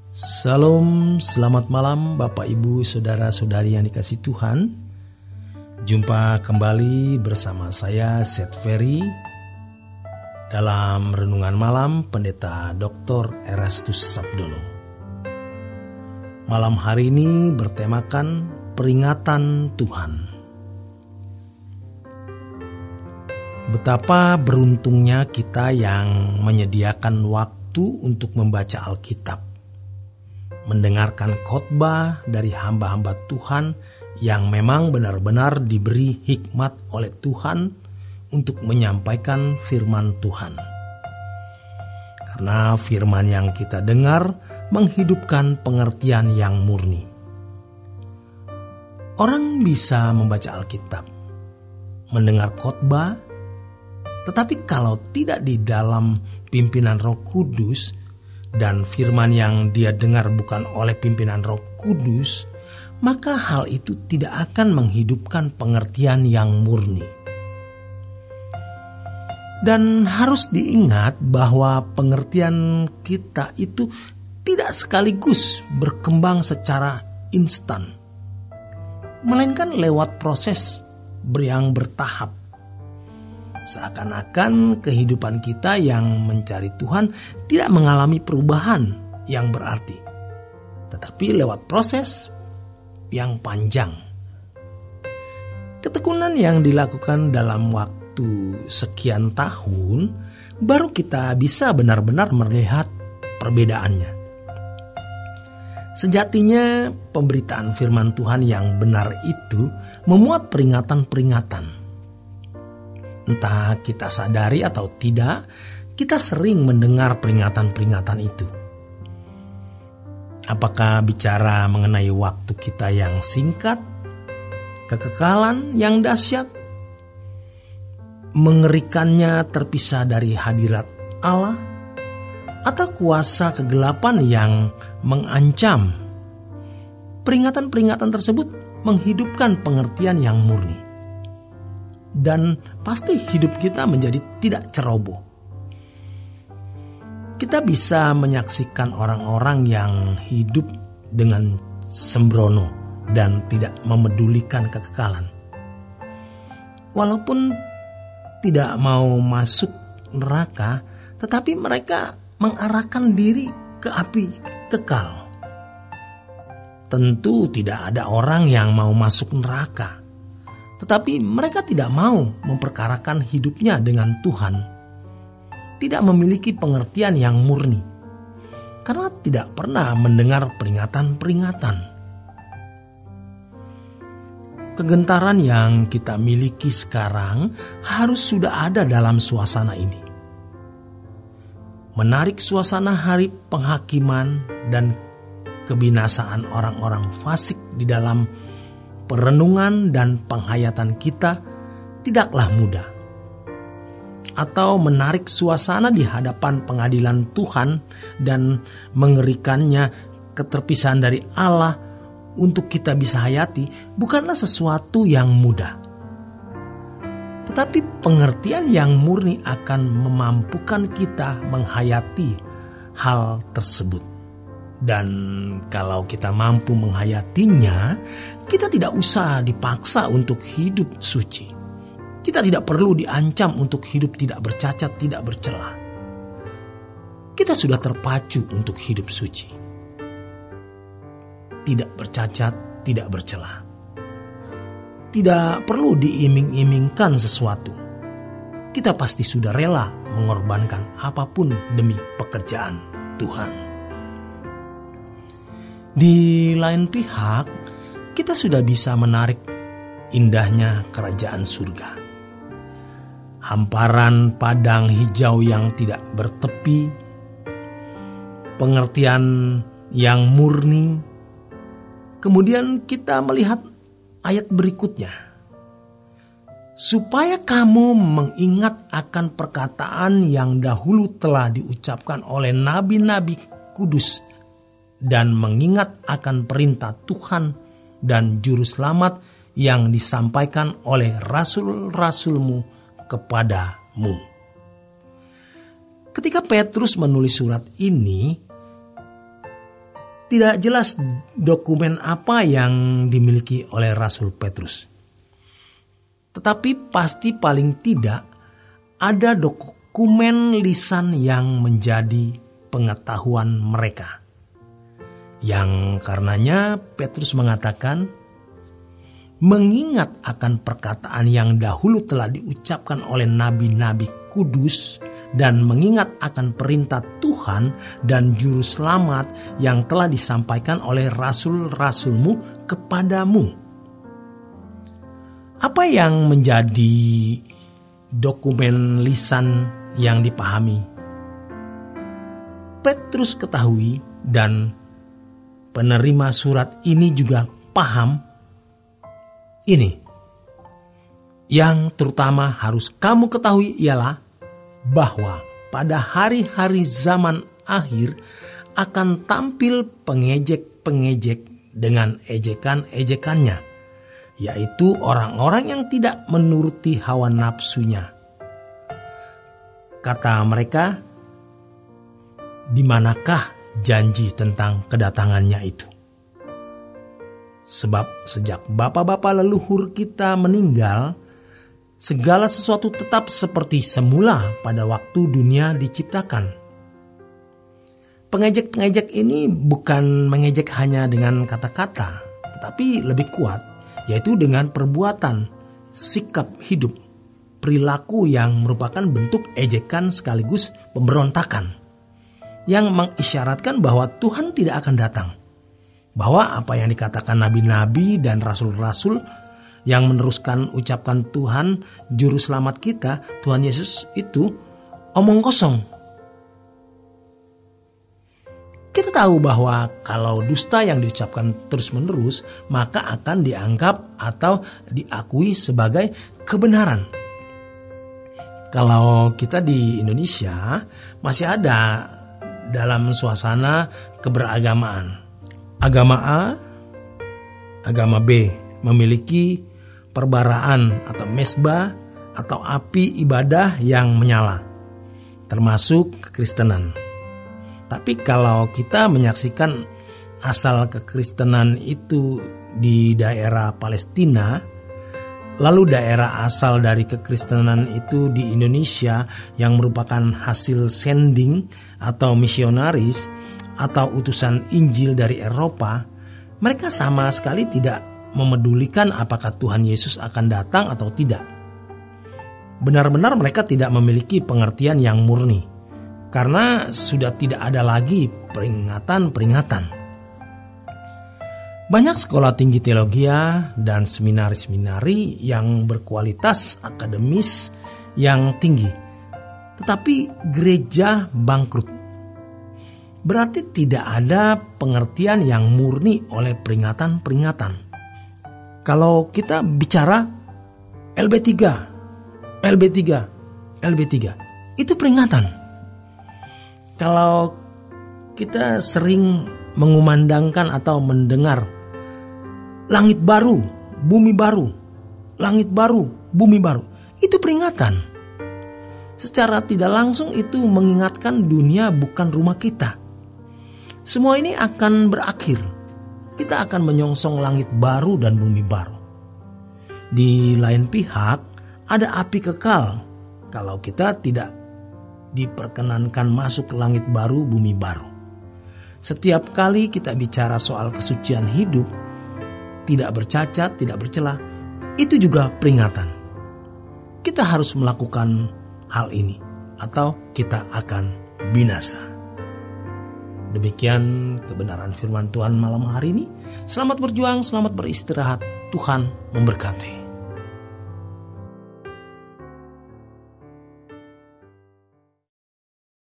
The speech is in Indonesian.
Salam, selamat malam Bapak Ibu Saudara-saudari yang dikasihi Tuhan. Jumpa kembali bersama saya Seth Ferry dalam Renungan Malam Pendeta Dr. Erastus Sabdono. Malam hari ini bertemakan peringatan Tuhan. Betapa beruntungnya kita yang menyediakan waktu untuk membaca Alkitab, mendengarkan khotbah dari hamba-hamba Tuhan yang memang benar-benar diberi hikmat oleh Tuhan untuk menyampaikan firman Tuhan. Karena firman yang kita dengar menghidupkan pengertian yang murni. Orang bisa membaca Alkitab, mendengar khotbah, tetapi kalau tidak di dalam pimpinan Roh Kudus dan firman yang dia dengar bukan oleh pimpinan Roh Kudus, maka hal itu tidak akan menghidupkan pengertian yang murni. Dan harus diingat bahwa pengertian kita itu tidak sekaligus berkembang secara instan, melainkan lewat proses yang bertahap. Seakan-akan kehidupan kita yang mencari Tuhan tidak mengalami perubahan yang berarti, tetapi lewat proses yang panjang. Ketekunan yang dilakukan dalam waktu sekian tahun, baru kita bisa benar-benar melihat perbedaannya. Sejatinya pemberitaan firman Tuhan yang benar itu memuat peringatan-peringatan. Entah kita sadari atau tidak, kita sering mendengar peringatan-peringatan itu. Apakah bicara mengenai waktu kita yang singkat, kekekalan yang dahsyat, mengerikannya terpisah dari hadirat Allah, atau kuasa kegelapan yang mengancam? Peringatan-peringatan tersebut menghidupkan pengertian yang murni. Dan pasti hidup kita menjadi tidak ceroboh. Kita bisa menyaksikan orang-orang yang hidup dengan sembrono dan tidak memedulikan kekekalan. Walaupun tidak mau masuk neraka, tetapi mereka mengarahkan diri ke api kekal. Tentu tidak ada orang yang mau masuk neraka, tetapi mereka tidak mau memperkarakan hidupnya dengan Tuhan. Tidak memiliki pengertian yang murni, karena tidak pernah mendengar peringatan-peringatan. Kegentaran yang kita miliki sekarang harus sudah ada dalam suasana ini. Menarik suasana hari penghakiman dan kebinasaan orang-orang fasik di dalam perenungan dan penghayatan kita tidaklah mudah. Atau menarik suasana di hadapan pengadilan Tuhan dan mengerikannya keterpisahan dari Allah untuk kita bisa hayati bukanlah sesuatu yang mudah. Tetapi pengertian yang murni akan memampukan kita menghayati hal tersebut. Dan kalau kita mampu menghayatinya, kita tidak usah dipaksa untuk hidup suci. Kita tidak perlu diancam untuk hidup tidak bercacat, tidak bercela. Kita sudah terpacu untuk hidup suci. Tidak bercacat, tidak bercela. Tidak perlu diiming-imingkan sesuatu. Kita pasti sudah rela mengorbankan apapun demi pekerjaan Tuhan. Di lain pihak, kita sudah bisa menarik indahnya kerajaan surga. Hamparan padang hijau yang tidak bertepi, pengertian yang murni. Kemudian kita melihat ayat berikutnya. Supaya kamu mengingat akan perkataan yang dahulu telah diucapkan oleh nabi-nabi kudus, dan mengingat akan perintah Tuhan dan juru selamat yang disampaikan oleh rasul-rasulmu kepadamu. Ketika Petrus menulis surat ini, Tidak jelas dokumen apa yang dimiliki oleh Rasul Petrus. Tetapi pasti paling tidak ada dokumen lisan yang menjadi pengetahuan mereka. Yang karenanya Petrus mengatakan, mengingat akan perkataan yang dahulu telah diucapkan oleh nabi-nabi kudus dan mengingat akan perintah Tuhan dan juru selamat yang telah disampaikan oleh rasul-rasulmu kepadamu. Apa yang menjadi dokumen lisan yang dipahami? Petrus ketahui dan penerima surat ini juga paham ini. Yang terutama harus kamu ketahui ialah bahwa pada hari-hari zaman akhir akan tampil pengejek-pengejek dengan ejekan-ejekannya, yaitu orang-orang yang tidak menuruti hawa nafsunya. Kata mereka, di manakah janji tentang kedatangannya itu? Sebab sejak bapa-bapa leluhur kita meninggal, segala sesuatu tetap seperti semula pada waktu dunia diciptakan. Pengejek-pengejek ini bukan mengejek hanya dengan kata-kata, tetapi lebih kuat, yaitu dengan perbuatan, sikap hidup, perilaku yang merupakan bentuk ejekan sekaligus pemberontakan, yang mengisyaratkan bahwa Tuhan tidak akan datang, bahwa apa yang dikatakan nabi-nabi dan rasul-rasul yang meneruskan ucapan Tuhan juru selamat kita, Tuhan Yesus, itu omong kosong. Kita tahu bahwa kalau dusta yang diucapkan terus-menerus, maka akan dianggap atau diakui sebagai kebenaran. Kalau kita di Indonesia masih ada dalam suasana keberagamaan. Agama A, agama B memiliki perbaraan atau mesbah atau api ibadah yang menyala, termasuk kekristenan. Tapi kalau kita menyaksikan asal kekristenan itu di daerah Palestina, lalu daerah asal dari kekristenan itu di Indonesia yang merupakan hasil sending atau misionaris atau utusan Injil dari Eropa, mereka sama sekali tidak memedulikan apakah Tuhan Yesus akan datang atau tidak. Benar-benar mereka tidak memiliki pengertian yang murni, karena sudah tidak ada lagi peringatan-peringatan. Banyak sekolah tinggi teologi dan seminari-seminari yang berkualitas akademis yang tinggi, tetapi gereja bangkrut. Berarti tidak ada pengertian yang murni oleh peringatan-peringatan. Kalau kita bicara LB3, itu peringatan. Kalau kita sering mengumandangkan atau mendengar langit baru, bumi baru, langit baru, bumi baru, itu peringatan. Secara tidak langsung itu mengingatkan dunia bukan rumah kita. Semua ini akan berakhir. Kita akan menyongsong langit baru dan bumi baru. Di lain pihak, ada api kekal kalau kita tidak diperkenankan masuk ke langit baru, bumi baru. Setiap kali kita bicara soal kesucian hidup, tidak bercacat, tidak bercela, itu juga peringatan. Kita harus melakukan hal ini atau kita akan binasa. Demikian kebenaran firman Tuhan malam hari ini. Selamat berjuang, selamat beristirahat. Tuhan memberkati.